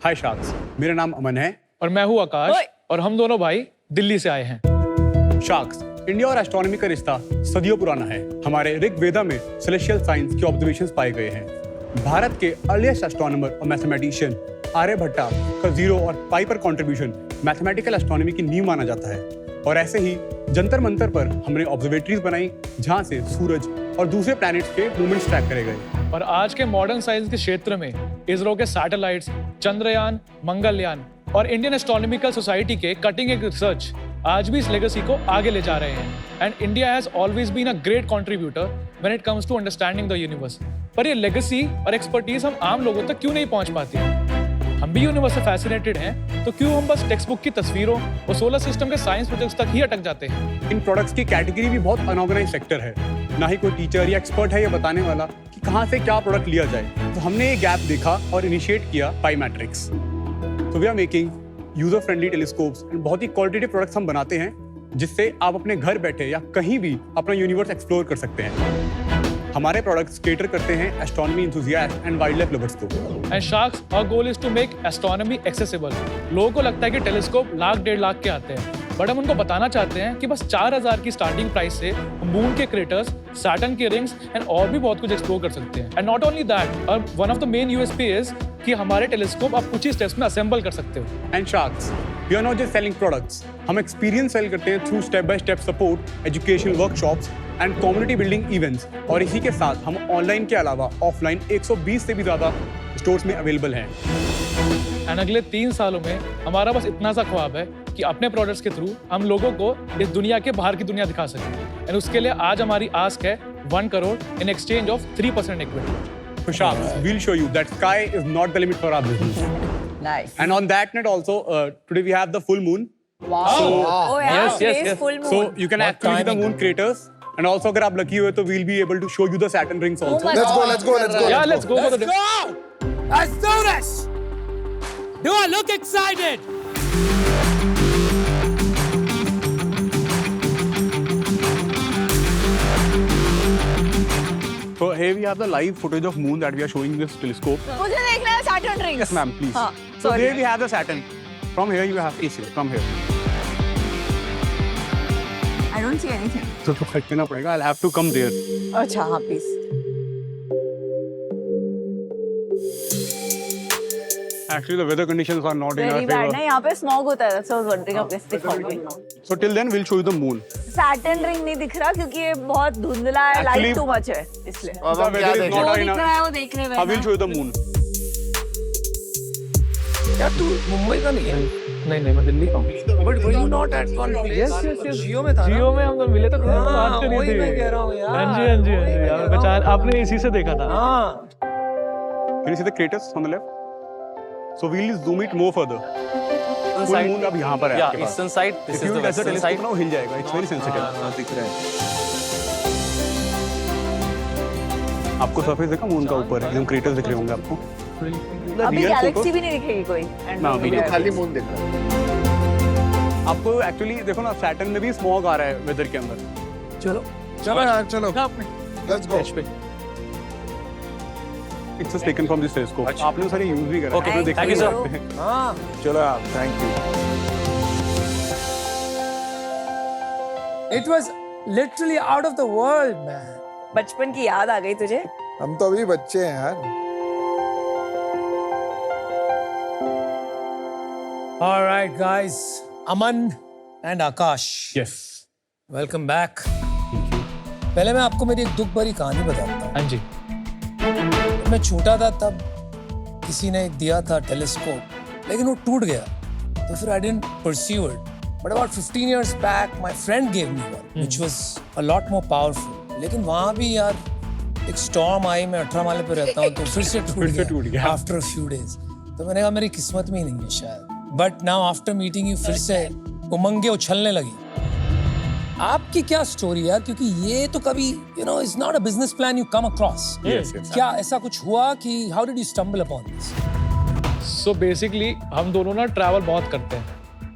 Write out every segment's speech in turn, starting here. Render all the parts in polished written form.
हाय sharks, मेरा नाम अमन है और मैं हूँ आकाश और हम दोनों भाई दिल्ली से आए हैं। शार्क्स, इंडिया और एस्ट्रोनॉमी का रिश्ता सदियों पुराना है। हमारे ऋग्वेदा में सेलेस्टियल साइंस के ऑब्जर्वेशंस पाए गए हैं। भारत के अर्लीस्ट एस्ट्रोनॉमर और मैथमेटिशियन आर्यभट्टा का जीरो और पाई पर कंट्रीब्यूशन मैथमेटिकल एस्ट्रोनॉमी की नींव माना जाता है। और ऐसे ही जंतर मंतर पर हमने ऑब्जर्वेटरीज बनाई जहां से सूरज और दूसरे प्लैनेट्स के मूवमेंट्स ट्रैक करे गए। और आज के मॉडर्न साइंस के क्षेत्र में इसरो के सैटेलाइट्स, चंद्रयान, मंगलयान और इंडियन एस्ट्रोनॉमिकल सोसाइटी के कटिंग एज रिसर्च आज भी इस लेगेसी को आगे ले जा रहे हैं। And India has always been a great contributor when it comes to understanding the universe. पर ये लेगेसी और एक्सपर्टीज हम आम लोगों तक क्यों नहीं पहुंच पाती? हम भी यूनिवर्स से फैसिनेटेड हैं, तो क्यों हम बस टेक्स्ट बुक की तस्वीरों और सोलर सिस्टम के साइंस प्रोजेक्ट्स तक ही अटक जाते हैं? इन प्रोडक्ट्स की कैटेगरी भी बहुत अनऑर्गेनाइज सेक्टर है। ना ही कोई टीचर या एक्सपर्ट है ये बताने वाला कि कहाँ से क्या प्रोडक्ट लिया जाए। तो हमने ये गैप देखा और इनिशिएट किया Pimetrics. So we are making user friendly telescopes and बहुत ही क्वालिटेटिव प्रोडक्ट्स हम बनाते हैं जिससे आप अपने घर बैठे या कहीं भी अपना यूनिवर्स एक्सप्लोर कर सकते हैं। हमारे प्रोडक्ट्स केटर करते हैं astronomy enthusiast and wildlife lovers को। And sharks, our goal is to make astronomy accessible. लोगों को लगता है कि टेलीस्कोप लाख 1.5 लाख के आते हैं, बट हम उनको बताना चाहते हैं कि बस 4000 की स्टार्टिंग प्राइस से मून के क्रेटर्स, सैटर्न के रिंग्स एंड और भी बहुत कुछ एक्सप्लोर कर सकते हैं। And not only that, one of the main USP is कि हमारे टेलीस्कोप आप कुछ ही स्टेप्स में असेंबल कर सकते हो। And sharks, we are not just selling products, हम एक्सपीरियंस सेल करते हैं through step by step support, educational workshops and community building events. और इसी के साथ हम ऑनलाइन के अलावा ऑफलाइन 120 से भी ज्यादा स्टोर्स में अवेलेबल हैं। एंड अगले 3 सालों में हमारा बस इतना सा ख्वाब है कि अपने प्रोडक्ट्स के थ्रू हम लोगों को इस दुनिया के बाहर की दुनिया दिखा सकें। एंड उसके लिए आज हमारी आस्क है 1 crore in exchange of 3% equity. So Sharks, we'll show you that sky is not the limit for our business. Nice. And on that note also, today we have the full moon. Wow. Oh yeah, yes, yes, today's yes. full moon. So you can actually see the moon craters. And also अगर आप lucky हुए तो we'll be able to show you the Saturn rings Oh also. my Let's go, God. let's go, let's go. Yeah, let's go for the Let's do this! Do I look excited? So here we have the live footage of moon that we are showing this telescope. मुझे देखना है Saturn rings. Yes ma'am, please. हाँ, So sorry. there we have the Saturn. From here you have to see it. From here. I don't see anything. So तो खटकना पड़ेगा. I'll have to come there. अच्छा हाँ please. Actually the weather conditions are not in our Very bad favor. ना यहाँ पे smog होता है. So I was wondering अब कैसे दिखाऊंगी. So till then we'll show you the moon. Saturn ring नहीं दिख रहा क्योंकि ये बहुत धुंधला है, Actually- light too much है इसलिए. अब हम क्या Weather is देखें? not जो in दिख our- रहा है वो देखने में. I will show you the moon. यार तू मुंबई का नहीं है? नहीं मैं दिल्ली का हूँ। But were you not at one place? yes. जियो में था ना? जियो में हम लोग मिले तो थोड़ा बात करी वही थी। मैं कह रहा हूँ यार। हाँ जी यार, बेचारा आपने इसी से देखा था। हाँ। Can you see the craters on the left? So we'll zoom it more further. Full moon अब यहाँ पर है आपके पास. eastern side. This If is you the touch the western telescope side. ना वो हिल जाएगा. It's very sensitive. हाँ, दिख रहा है. आपको सरफेस देखा मून का ऊपर एकदम क्रेटर्स दिख रहे होंगे आपको. अभी गैलेक्सी भी नहीं दिखेगी कोई. ना, अभी नहीं. खाली मून दिख रहा है. आपको एक्चुअली देखो ना सैटर्न में भी स्मॉग आ रहा है वेदर के अंदर. चलो चलो यार चलो. Let's go. It's just taken from this telescope. आपने सारे यूज भी करा. Okay, आपने देखा thank you, भी sir. है. हाँ। चलो यार. Thank you. It was literally out of the world, man. बचपन की याद आ गई तुझे? हम तो अभी बच्चे हैं यार. All right, guys. Aman and Akash. Yes. Welcome back. पहले मैं आपको मेरी एक दुख भरी कहानी बताता हूँ. हाँ जी। मैं छोटा था तब किसी ने दिया था टेलीस्कोप लेकिन वो टूट गया तो फिर I didn't pursue it. But about 15 years back, my friend gave me one, which was a lot more powerful. लेकिन वहाँ भी यार एक storm आई, मैं 18 माले पे रहता हूँ तो फिर से टूट गया. After a few days. तो मैंने कहा मेरी किस्मत में ही नहीं है शायद. But now after meeting you फिर से उमंगे उछलने लगी. आपकी क्या स्टोरी है क्योंकि ये तो कभी it's not a business plan you come across. Yes, yes. क्या ऐसा कुछ हुआ कि how did you stumble upon this? So basically हम दोनों ना ट्रैवल बहुत करते हैं।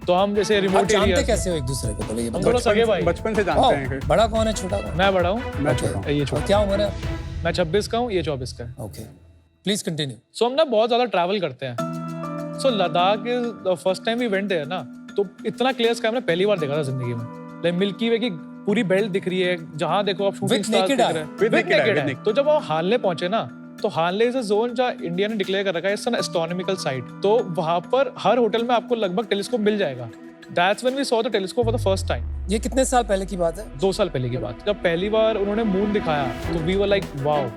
तो हम जैसे आप रिमोट जानते एरिया कैसे हो एक दूसरे को? पहले ये हम बताओ. दोनों सगे भाई। बचपन से जानते हैं. बड़ा कौन है छोटा कौन? मैं बड़ा हूँ, मैं छोटा हूँ. ये और छोटा। क्या उम्र है? मैं 26 का हूँ, ये 24 का है। Okay, please continue. सो हम ना बहुत ज्यादा ट्रैवल करते हैं। So Ladakh is the first time we went there ना, तो इतना क्लियर स्काई मैंने पहली बार देखा था जिंदगी में। लाइक मिल्की वे की पूरी बेल्ट दिख रही है, जहां देखो आप शूटिंग With स्टार्स naked दिख eye. रहे हैं। With With naked eye, naked with eye. naked. तो जब आप हानले पहुंचे ना, तो हानले इज अ जोन जहाँ इंडिया ने डिक्लेयर कर रखा है इट्स एन एस्ट्रोनॉमिकल साइट, तो वहां पर हर होटल में आपको लगभग टेलीस्कोप मिल जाएगा। That's when we saw the telescope for the first time. ये कितने साल पहले की बात है? 2 साल पहले की बात। जब पहली बार उन्होंने मून दिखाया तो वी वर लाइक वाओ,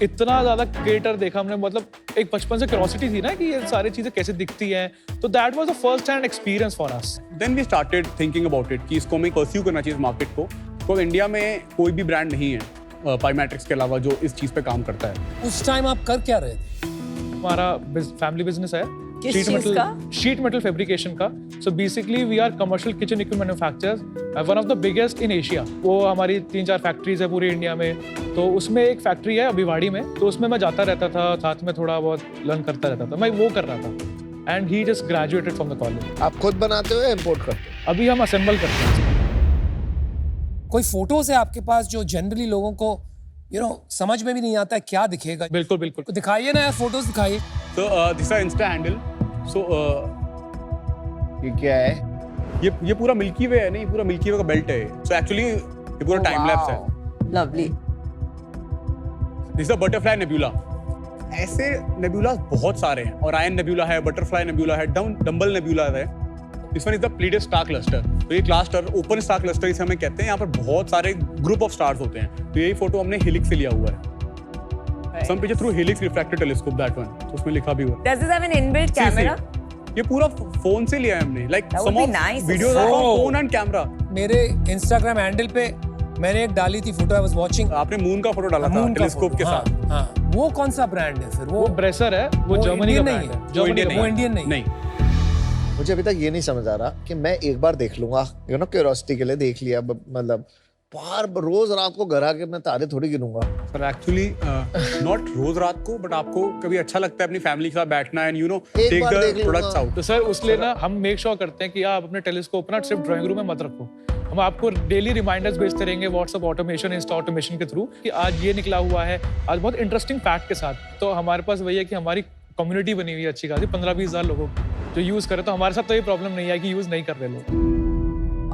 इतना ज्यादा क्रेटर देखा हमने। मतलब एक बचपन से क्यूरियोसिटी थी ना कि ये सारी चीजें कैसे दिखती हैं, तो that was the first hand experience for us. Then we started thinking about it कि इसको हमें परस्यू करना चाहिए इस मार्केट को, बिकॉज इंडिया में कोई भी ब्रांड नहीं है पाईमेट्रिक्स के अलावा जो इस चीज पे काम करता है। उस टाइम आप कर क्या रहे थे? हमारा फैमिली बिजनेस है किस चीज का? शीट मेटल फैब्रिकेशन का। So basically we are commercial kitchen equipment manufacturers, one of the biggest in Asia. वो हमारी 3-4 फैक्ट्रीज है पूरी इंडिया में, तो उसमें एक फैक्ट्री है अभिवाड़ी में, तो उसमें मैं जाता रहता था, साथ में थोड़ा बहुत लर्न करता रहता था, मैं वो कर रहा था। And he just graduated from the college. आप खुद बनाते हो या इंपोर्ट करते हो? अभी हम असेंबल करते हैं। कोई फोटोज है आपके पास जो जनरली लोगों को समझ में भी नहीं आता है क्या दिखेगा? बिल्कुल बिल्कुल। तो दिखाइए ना यार, फोटोज दिखाइए। So this is Insta handle. So ये क्या है? ये पूरा मिल्की वे है, नहीं पूरा मिल्की वे का बेल्ट है। So actually ये पूरा टाइम लैप्स है। Lovely. This is a butterfly nebula. ऐसे नेबुलास बहुत सारे हैं, और आयन नेबुला है, बटरफ्लाई नेबुला है, डंबल नेबुला है। This one is the pleaded star cluster. तो ये क्लस्टर ओपन स्टार क्लस्टर इसे हमें कहते हैं। यहाँ पर बहुत सारे ग्रुप ऑफ स्टार्स होते हैं। तो यही फोटो हमने हेलिक्स से लिया हुआ है। Some picture through helix refracted telescope, that one. तो उसमें लिखा भी हुआ है। Does this have an inbuilt camera? ये पूरा फोन से लिया है हमने। Like That would some be of nice. videos are from Oh. phone and camera. मेरे इंस्टाग्राम हैंडल पे मैंने एक डाली थी फोटो, आई वाज वाचिंग आपने मून का फोटो डाला था मून का टेलीस्कोप के हाँ, साथ। हाँ। वो कौन सा ब्रांड है फिर? वो ब्रेसर है, वो जर्मनी का इंडियन ब्रांड नहीं है। है। वो इंडियन वो इंडियन नहीं। नहीं। मुझे अभी तक ये नहीं समझ आ रहा कि मैं एक बार देख लूंगा, क्यूरियोसिटी के लिए देख लिया, मतलब बार रोज रात को घर आके मैं तारे थोड़ी गिनूंगा। पर एक्चुअली नॉट रोज रात को, बट आपको कभी अच्छा लगता है अपनी फैमिली के साथ बैठना एंड एक टेक बार द देख लूंगा। Products out. तो सर उसलिए ना हम मेक श्योर करते हैं कि आप अपने टेलीस्कोप ना सिर्फ ड्राइंग रूम में मत रखो। हम आपको डेली रिमाइंडर्स भेजते रहेंगे व्हाट्सएप ऑटोमेशन, इंस्टा ऑटोमेशन के थ्रू कि आज ये निकला हुआ है, आज बहुत इंटरेस्टिंग फैक्ट के साथ। तो हमारे पास वही है कि हमारी कम्युनिटी बनी हुई है अच्छी खासी, 15-20 हज़ार लोगों की जो यूज करे। तो हमारे साथ तो ये प्रॉब्लम नहीं है कि यूज नहीं कर रहे लोग।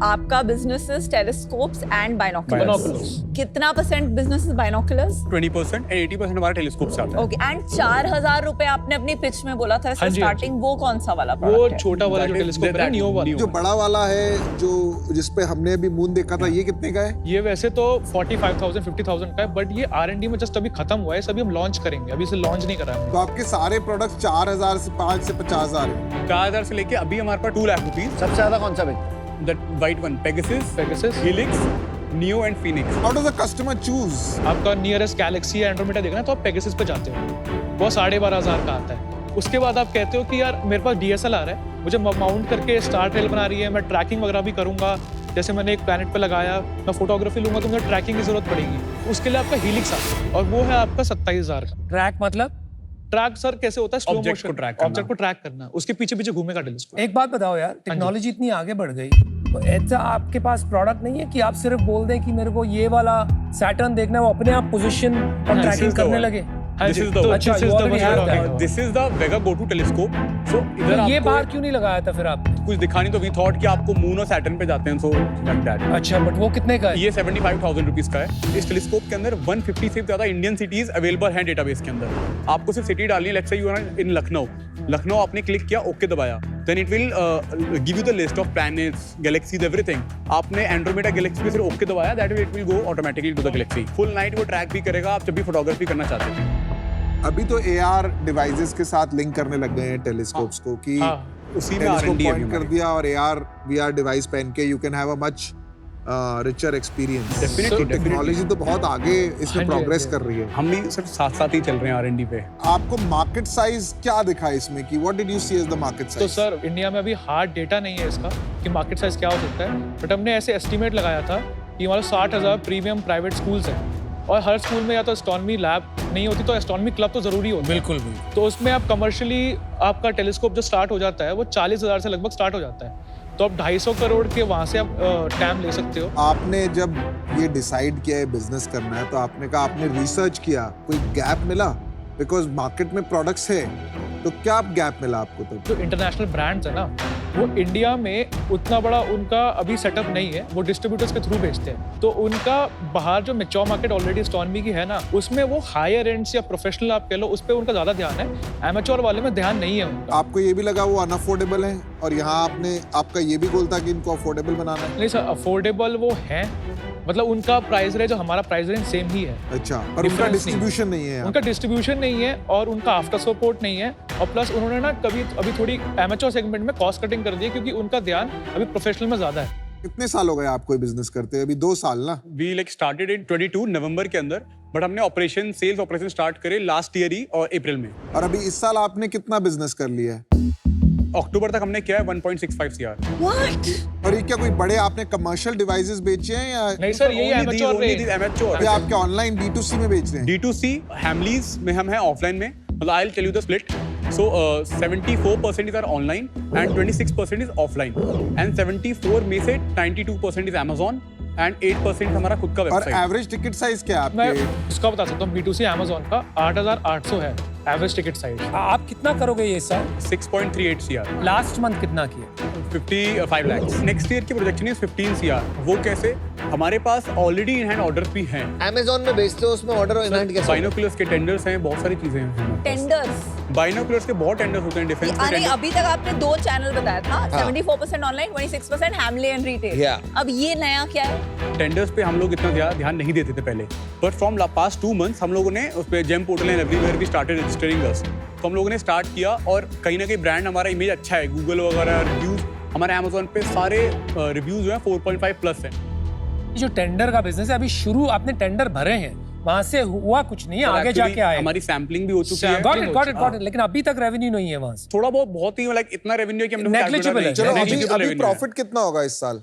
आपका business is telescopes and binoculars. Binoculars. कितना % बिजनेस इज बाइनोकुलर्स? 20% एंड 80% हमारा टेलीस्कोप से आता है। ओके। एंड 4000 रुपए आपने अपनी पिच में बोला था हाँ जी, स्टार्टिंग, वो कौन सा वाला वो प्रोडक्ट है? छोटा वाला जो That is- टेलीस्कोप है, that- नियो वाला। Neo. जो बड़ा वाला है जो जिसपे हमने अभी मून देखा था, ये कितने का है? ये वैसे तो 45,000 50,000 का है, बट ये R&D में जस्ट अभी खत्म हुआ है, सभी हम लॉन्च करेंगे, अभी इसे लॉन्च नहीं करा है तो आपके सारे प्रोडक्ट्स 4000 से 5 से 50,000 है। 4000 से लेके अभी हमारे पास 2 लाख रुपीज। सबसे ज्यादा कौन सा बिकता है? That white one, Pegasus, Pegasus. Helix, neo and Phoenix. How does the customer choose? आपका नियरेस्ट गैलेक्सी या एंड्रोमेडा देखना है तो आप पेगासस पे जाते हो, वो 12,500 का आता है। उसके बाद आप कहते हो कि यार मेरे पास DSLR है, मुझे माउंट करके स्टार ट्रेल बना रही है, मैं ट्रैकिंग वगैरह भी करूंगा, जैसे मैंने एक प्लैनेट पे लगाया, मैं फोटोग्राफी लूंगा तो मुझे ट्रैकिंग की जरूरत पड़ेगी। उसके लिए आपका हीलिक्स आता है, और वो है आपका 27,000 का। ट्रैक मतलब? ट्रैक सर कैसे होता है? स्लो Object मोशन को track करना। ऑब्जेक्ट को ट्रैक करना, उसके पीछे पीछे घूमेगा टेलीस्कोप। एक बात बताओ यार, टेक्नोलॉजी इतनी आगे बढ़ गई, तो ऐसा आपके पास प्रोडक्ट नहीं है कि आप सिर्फ बोल दें कि मेरे को ये वाला सैटर्न देखना है, वो अपने आप पोजीशन और this ट्रैकिंग is the करने one. लगे? हाँ This जी, is the तो one. अच्छा, this is you the already one have you're talking that. about. This is the Vega go to telescope. So इधर तो ये आपको बाहर क्यों नहीं लगाया था फिर आपने? कुछ दिखा नहीं, तो वी थॉट कि आपको मून और सैटर्न पे जाते हैं, सो लाइक दैट। अच्छा, बट वो कितने का है? ये 75,000 रुपीज का है। इस टेलीस्कोप के अंदर 150 से ज्यादा इंडियन सिटीज अवेलेबल हैं डेटाबेस के अंदर। आपको सिर्फ सिटी डालनी है। Let's say you are in Lucknow, Lucknow आपने क्लिक किया, ओके दबाया, then it will give you the list of planets, galaxies, everything. आपने एंड्रोमेडा गैलेक्सी पे सिर्फ ओके दबाया, that will it will go automatically to the galaxy. Full night वो track भी करेगा, आप जब भी फोटोग्राफी करना चाहते हैं। अभी तो AR डिवाइसेस के साथ लिंक करने लग गए हैं टेलीस्कोप्स को कि हाँ, उसी में टेलीस्कोप R&D पॉइंट कर दिया और AR VR डिवाइस पहन के you can have a much richer experience. Definitely, technology तो बहुत आगे इसमें हाँ जी, प्रोग्रेस हाँ जी। कर रही है। हम भी सिर्फ साथ साथ ही चल रहे हैं R&D पे। आपको मार्केट साइज क्या दिखा इसमें कि what did you see as the market तो साइज? सर इंडिया में अभी हार्ड डेटा नहीं है इसका कि मार्केट साइज क्या हो सकता है, बट हमने ऐसे एस्टिमेट लगाया था कि हमारे 60,000 प्रीमियम प्राइवेट स्कूल्स हैं, और हर स्कूल में या तो एस्ट्रोनॉमी लैब नहीं होती तो एस्ट्रोनॉमी क्लब तो जरूरी होता है। बिल्कुल भी। तो उसमें आप कमर्शियली आपका टेलीस्कोप जो स्टार्ट हो जाता है वो 40,000 से लगभग स्टार्ट हो जाता है, तो आप 250 करोड़ के वहाँ से आप टैम ले सकते हो। आपने जब ये डिसाइड किया है बिजनेस करना है, तो आपने कहा आपने रिसर्च किया, कोई गैप मिला? बिकॉज मार्केट में प्रोडक्ट्स है तो क्या गैप मिला आपको तो? जो इंटरनेशनल ब्रांड्स है ना, वो इंडिया में उतना बड़ा उनका अभी सेटअप नहीं है, वो डिस्ट्रीब्यूटर्स के थ्रू बेचते हैं। तो उनका बाहर जो मैच्योर मार्केट ऑलरेडी एस्ट्रोनॉमी की है ना, उसमें वो हायर एंड्स या प्रोफेशनल आप कह लो, उस पर उनका ज्यादा ध्यान है, एमेच्योर वाले में ध्यान नहीं है उनका। आपको ये भी लगा वो अनअफोर्डेबल है और यहाँ आपका ये भी गोल था कि इनको अफोर्डेबल बनाना है? नहीं सर, अफोर्डेबल वो है, मतलब उनका प्राइस रेंज जो हमारा प्राइस रेंज सेम ही है। अच्छा, पर उनका Difference डिस्ट्रीब्यूशन नहीं है। उनका डिस्ट्रीब्यूशन नहीं है और उनका आफ्टर सपोर्ट नहीं है, और प्लस उन्होंने ना अभी थोड़ी एमेच्योर सेगमेंट में कॉस्ट कटिंग कर दी है, क्योंकि उनका ध्यान अभी प्रोफेशनल में ज्यादा है। कितने साल हो गए आपको बिजनेस करते हैं? अभी 2 साल ना? वी लाइक स्टार्टेड इन 22 नवंबर के अंदर, बट हमने सेल्स ऑपरेशन स्टार्ट करे लास्ट ईयर ही और अप्रैल में। और अभी इस साल आपने कितना बिजनेस कर लिया है? अक्टूबर तक हमने किया है 1.65 CR। What? और ये क्या कोई बड़े आपने कमर्शियल डिवाइसेस बेचे हैं या नहीं सर, यही एमेच्योर एमेच्योर अभी आपके ऑनलाइन D2C में बेच रहे हैं? D2C हैमलीज में हम हैं ऑफलाइन में, मतलब I will tell you the split. So 74% is our online and 26% is offline, and 74 में से 92% is Amazon and 8% हमारा खुद का और वेबसाइट। एवरेज टिकट साइज क्या है मैं आपके? उसका बता सकता हूँ, B2C Amazon का 8,800 है एवरेज टिकट साइज। आप कितना करोगे ये साल? 6.38 CR, लास्ट मंथ कितना किया? 55 lakhs। नेक्स्ट ईयर की प्रोजेक्शन इज 15 CR। वो कैसे? हमारे पास ऑलरेडी इन हैंड ऑर्डर्स भी हैं। Amazon में बेचते हो, उसमें ऑर्डर इन हैंड कैसे? बाइनोकुलर्स के टेंडर्स हैं, बहुत सारी चीजें हैं। टेंडर्स? बाइनोकुलर्स के बहुत टेंडर्स होते हैं डिफेंस के यानी tenders। अभी तक आपने 2 चैनल बताया था, 74% ऑनलाइन, 26% हैमले एंड रिटेल। Yeah. अब ये नया क्या है? टेंडर्स पे हम लोग इतना ध्यान नहीं देते थे पहले, बट फ्रॉम पास्ट 2 months हम लोगों ने उस पे जेम पोर्टल एंड एवरीवेयर भी स्टार्टेड रजिस्टरिंग अस। तो हम लोगों ने स्टार्ट किया और कहीं ना कहीं ब्रांड हमारा इमेज अच्छा है, गूगल वगैरह रिव्यूज हमारे अमेजोन पे सारे रिव्यूज जो है 4.5 प्लस है। जो टेंडर का बिजनेस है, अभी शुरू आपने टेंडर भरे हैं, वहां से हुआ कुछ नहीं, आगे जाके आए। हमारी सैम्पलिंग भी हो चुकी है। गॉट इट, लेकिन अभी तक रेवेन्यू नहीं है वहां से। थोड़ा बहुत ही लाइक इतना रेवेन्यू है कि हमने Negligible है। चलो अभी Negligible revenue है। प्रॉफिट कितना होगा इस साल?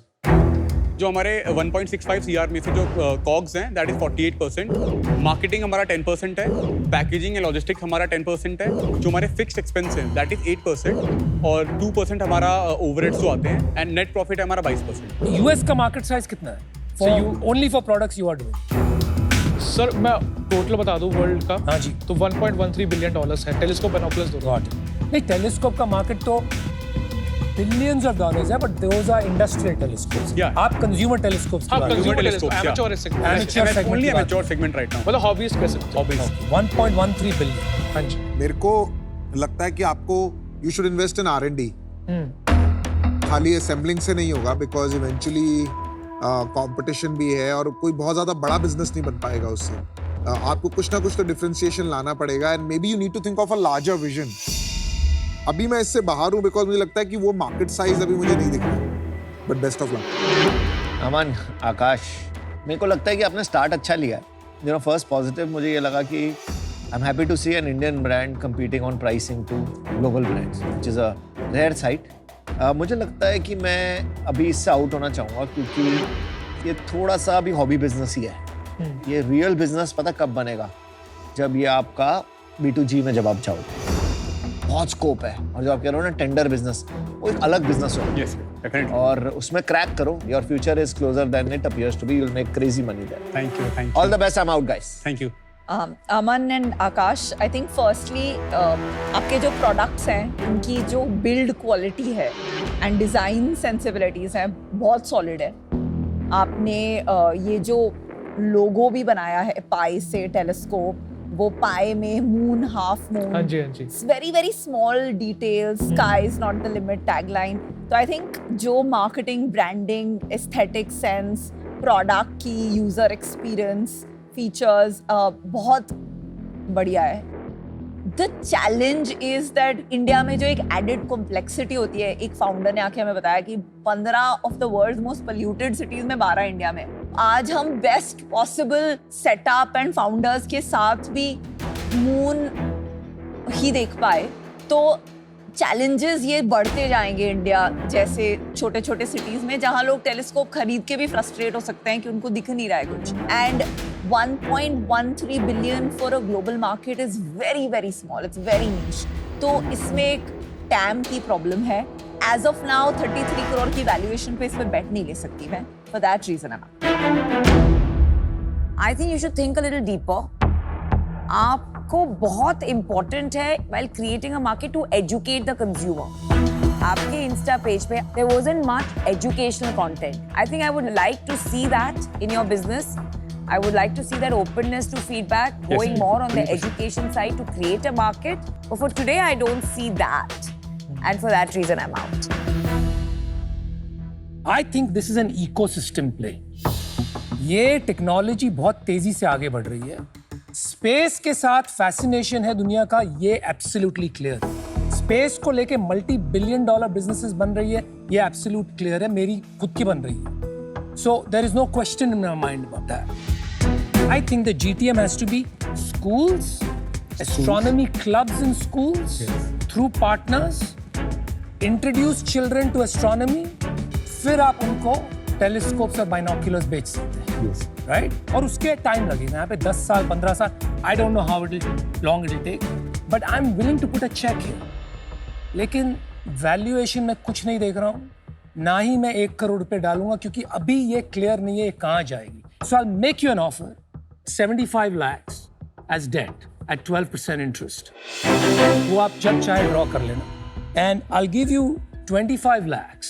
जो हमारे 1.65 CR में से जो कॉग्स हैं दैट इज 48%, मार्केटिंग हमारा 10% है, पैकेजिंग एंड लॉजिस्टिक्स हमारा 10% है, जो हमारे फिक्स्ड एक्सपेंस हैं दैट इज 8% और 2% हमारा ओवरहेड्स जो आते हैं, एंड नेट प्रॉफिट है हमारा 22%। यूएस का मार्केट साइज कितना है? Only for products you are doing. Sir मैं टोटल बता दूं वर्ल्ड का, हाँ जी। तो $1.13 बिलियन है टेलीस्कोप बाइनोकुलर्स दोनों। नहीं, टेलीस्कोप का मार्केट तो बिलियंस ऑफ डॉलर्स है, but those are industrial telescopes. Yeah. आप कंज्यूमर टेलीस्कोप्स हाँ, Consumer consumer telescopes, telescope, yeah. amateur segment, Amateur segment only की बात। amateur segment right now। मतलब हॉबीज कह सकते हो। Hobbies। 1.13 बिलियन। हाँ जी। मेरे को लगता है कि आपको you should invest in R&D। खाली असेंबलिंग से नहीं होगा, बिकॉज इवेंचुअली कंपटीशन भी है और कोई बहुत ज्यादा बड़ा बिजनेस नहीं बन पाएगा उससे। आपको कुछ ना कुछ तो डिफरेंशिएशन लाना पड़ेगा, and maybe you need to think of a larger vision. अभी मैं इससे बाहर हूँ बिकॉज मुझे लगता है कि वो मार्केट साइज अभी मुझे नहीं दिख रहा, बट बेस्ट ऑफ लक। अमन, आकाश, मेरे को लगता है कि आपने स्टार्ट अच्छा लिया है। फर्स्ट पॉजिटिव मुझे ये लगा कि I am happy to see an Indian brand competing on pricing to global brands, which is a rare sight. मुझे लगता है कि मैं अभी इससे आउट होना चाहूँगा, क्योंकि ये थोड़ा सा अभी हॉबी बिजनेस ही है। ये रियल बिजनेस पता कब बनेगा? जब ये आपका B2G में जब आप जाओगे, बहुत स्कोप है। और जो आप कह रहे हो ना टेंडर बिजनेस, वो एक अलग बिजनेस हो। Yes, definitely। और उसमें क्रैक करो, your future is closer than it appears to be, you will make crazy money there. Thank you, thank you। All the best, I am out guys. Thank you। Aman and Aakash, I think firstly आपके जो products हैं उनकी जो build quality है and design sensibilities हैं बहुत solid है। आपने ये जो लोगो भी बनाया है पाई से, टेलीस्कोप, वो पाई में मून, हाफ मून, हाँ जी, हाँ जी। Very very small details, sky is not the limit tagline. तो आई थिंक जो marketing, branding, aesthetic sense, product की यूजर एक्सपीरियंस, फीचर्स बहुत बढ़िया है। The challenge is that India में जो एक एडेड कॉम्प्लेक्सिटी होती है, एक फाउंडर ने आके हमें बताया कि 15 of the world's most polluted cities में 12 इंडिया में। आज हम best possible setup and founders के साथ भी मून ही देख पाए, तो चैलेंजेस ये बढ़ते जाएंगे इंडिया जैसे छोटे छोटे सिटीज में, जहां लोग टेलीस्कोप खरीद के भी फ्रस्ट्रेट हो सकते हैं कि उनको दिख नहीं रहा है कुछ। And 1.13 billion for a global market is very very small, it's very niche. तो इसमें एक टैम की प्रॉब्लम है। एज ऑफ नाउ 33 करोड़ की वैल्यूएशन पे इसमें बेट नहीं ले सकती मैं, for that reason. I think you should think a little deeper. आप आपको बहुत important है while creating a market to educate the consumer. आपके इंस्टा पेज पे there wasn't much educational content. I think I would like to see that in your business. I would like to see that openness to feedback, going more on the education side to create a market. But for today, I don't see that. And for that reason, I'm out. I think this is an ecosystem play. ये technology बहुत तेजी से आगे बढ़ रही है. Space के साथ फैसिनेशन है दुनिया का, ये एब्सोल्युटली क्लियर है. स्पेस को लेके मल्टी बिलियन डॉलर बिजनेसेस बन रही है, ये एब्सोल्यूट क्लियर है. मेरी खुद की बन रही है. So there is no question in my mind about that. I think the GTM has to be schools, astronomy clubs in schools, through partners, introduce children to astronomy, फिर आप उनको टेलीस्कोप्स और बाइनोक्यूलर्स बेच सकते हैं, राइट? और उसके time लगेगा यहाँ पे 10 साल 15 साल. I don't know how long it will take, but I am willing to put a cheque here. लेकिन वैल्यूएशन में कुछ नहीं देख रहा हूँ, ना ही मैं 1 करोड़ रुपए डालूंगा, क्योंकि अभी ये क्लियर नहीं है ये कहाँ जाएगी. So I make you an offer 75 lakhs as debt at 12% interest. वो आप जब चाहे ड्रॉ कर लेना. And I'll give you 25 lakhs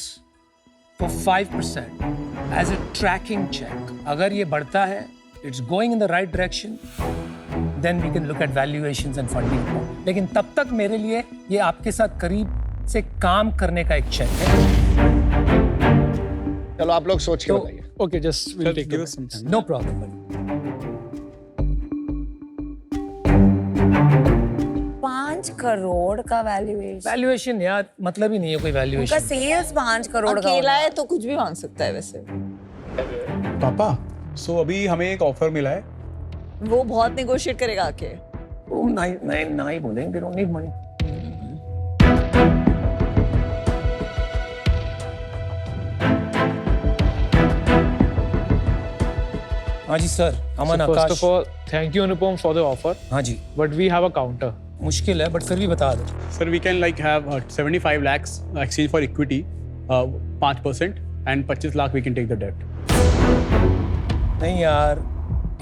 for 5% as a tracking check. अगर ये बढ़ता है, it's going in the right direction, then we can look at valuations and funding. लेकिन तब तक मेरे लिए ये आपके साथ करीब से काम करने का एक चेक है. चलो आप लोग सोच के बताइए. Okay, just we'll take give it. us some time. No problem. buddy. 5 crore का वैल्यूएशन. वैल्यूएशन यार मतलब ही नहीं है कोई उनका वैल्यूएशन. सेल्स 5 करोड़ का अकेला होगा. है तो कुछ भी मांग सकता है वैसे. पापा, सो अभी हमें एक ऑफर मिला है. वो बहुत नेगोशिएट करेगा आके. वो ना ही बोलेंगे, they don't need money. हाँ जी सर, Aman So first Aakash. of all, thank you Anupam for the offer, हाँ जी, but we have a counter. मुश्किल है बट फिर भी बता दो. Sir, we can like have 75 lakhs exchange for equity, 5%, and 25 lakh we can take the debt. नहीं यार,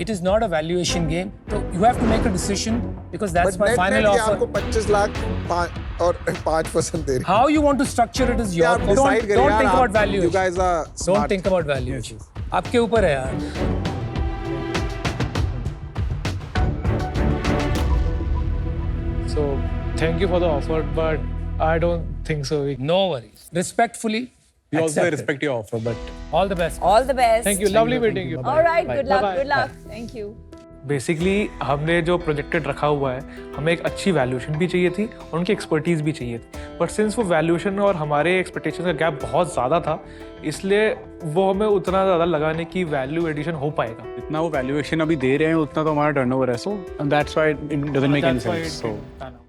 it is not a valuation game. So you have to make a decision because that's But my net final ये offer. आपको 25 लाख और 5% दे रही है. How you want to structure it is your आप call. decide करिए Don't यार, think आप- about valuation. You guys are Don't smart. think about valuation. आपके ऊपर है यार. So thank you for the offer, but I don't think so. No worries. Respectfully. We also accept it. respect your offer, but All the best. All the best. Thank you. Lovely meeting you. All right, good luck, Bye-bye. good luck. Thank you. Basically हमने जो projected रखा हुआ है, हमें एक अच्छी valuation भी चाहिए थी और उनकी एक्सपर्टीज़ भी चाहिए थी. बट सिंस वो वैल्यूएशन और हमारे एक्सपेक्टेशन का गैप बहुत ज़्यादा था, इसलिए वो हमें उतना ज़्यादा लगाने की वैल्यू एडिशन हो पाएगा. जितना वो वैल्यूएशन अभी दे रहे हैं उतना तो हमारा टर्नओवर है. So that's why it doesn't make any That's why sense. it so didn't pan out.